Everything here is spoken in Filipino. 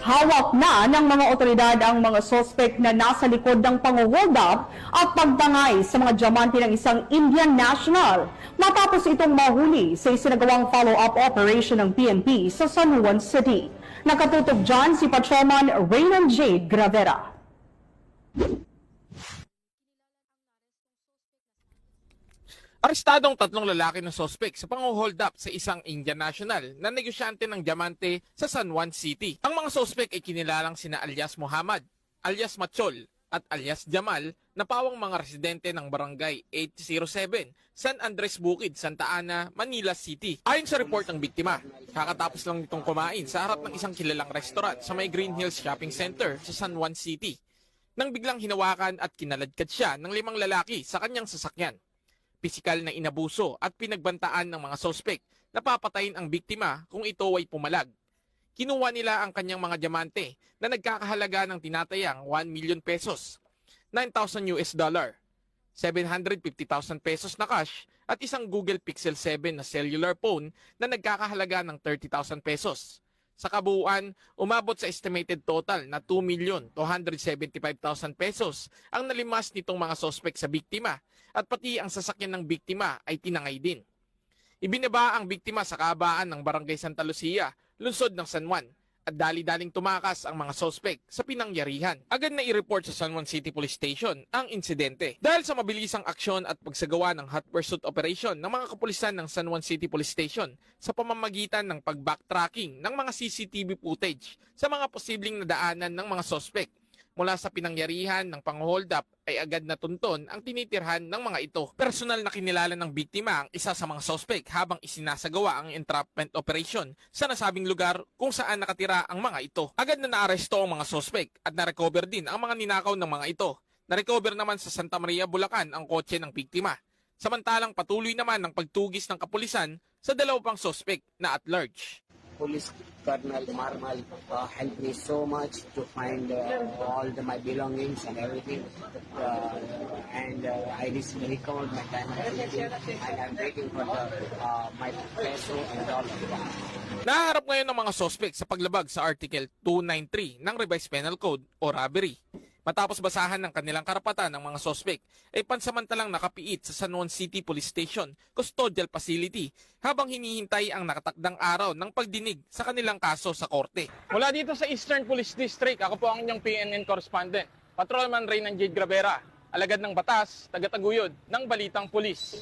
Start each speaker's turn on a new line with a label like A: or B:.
A: Hawak na ng mga otoridad ang mga sospek na nasa likod ng pang-hold up at pagtangay sa mga diamante ng isang Indian national matapos itong mahuli sa isinagawang follow-up operation ng PNP sa San Juan City. Nakatutok dyan si Patrolman Raymond J. Gravera.
B: Arestadong 3 lalaki na sospek sa pang-hold up sa isang Indian national na negosyante ng diamante sa San Juan City. Ang mga sospek ay kinilalang sina alias Muhammad, alias Machol at alias Jamal na pawang mga residente ng Barangay 807, San Andres Bukid, Santa Ana, Manila City. Ayon sa report ng biktima, kakatapos lang nitong kumain sa harap ng isang kilalang restaurant sa may Green Hills Shopping Center sa San Juan City nang biglang hinawakan at kinaladkad siya ng 5 lalaki sa kanyang sasakyan. Pisikal na inabuso at pinagbantaan ng mga sospek na papatayin ang biktima kung ito ay pumalag. Kinuha nila ang kanyang mga diamante na nagkakahalaga ng tinatayang 1 million pesos, 9,000 US dollar, 750,000 pesos na cash at isang Google Pixel 7 na cellular phone na nagkakahalaga ng 30,000 pesos. Sa kabuuan, umabot sa estimated total na 2,275,000 pesos ang nalimas nitong mga sospek sa biktima at pati ang sasakyan ng biktima ay tinangay din. Ibinaba ang biktima sa kahabaan ng Barangay Santa Lucia, lungsod ng San Juan, at dali-daling tumakas ang mga sospek sa pinangyarihan. Agad na i-report sa San Juan City Police Station ang insidente. Dahil sa mabilisang aksyon at pagsagawa ng hot pursuit operation ng mga kapulisan ng San Juan City Police Station sa pamamagitan ng pag-backtracking ng mga CCTV footage sa mga posibleng nadaanan ng mga sospek mula sa pinangyarihan ng pang-hold up ay agad na tunton ang tinitirhan ng mga ito. Personal na kinilala ng biktima ang isa sa mga sospek habang isinasagawa ang entrapment operation sa nasabing lugar kung saan nakatira ang mga ito. Agad na naaresto ang mga sospek at na-recover din ang mga ninakaw ng mga ito. Na-recover naman sa Santa Maria, Bulacan ang kotse ng biktima. Samantalang patuloy naman ang pagtugis ng kapulisan sa 2 pang sospek na at large.
C: Police Colonel Marmal helped me so much to find all my belongings and everything. I recovered my time and everything. And I'm waiting for my peso and all of that.
B: Naharap ngayon ng mga sospek sa paglabag sa Article 293 ng Revised Penal Code o robbery. Matapos basahan ng kanilang karapatan ng mga sospek, ay pansamantalang nakapiit sa San Juan City Police Station Custodial Facility habang hinihintay ang nakatakdang araw ng pagdinig sa kanilang kaso sa korte. Mula dito sa Eastern Police District, ako po ang inyong PNN correspondent, Patrolman Raymond J. Gravera, alagad ng batas, tagataguyod ng Balitang Pulis.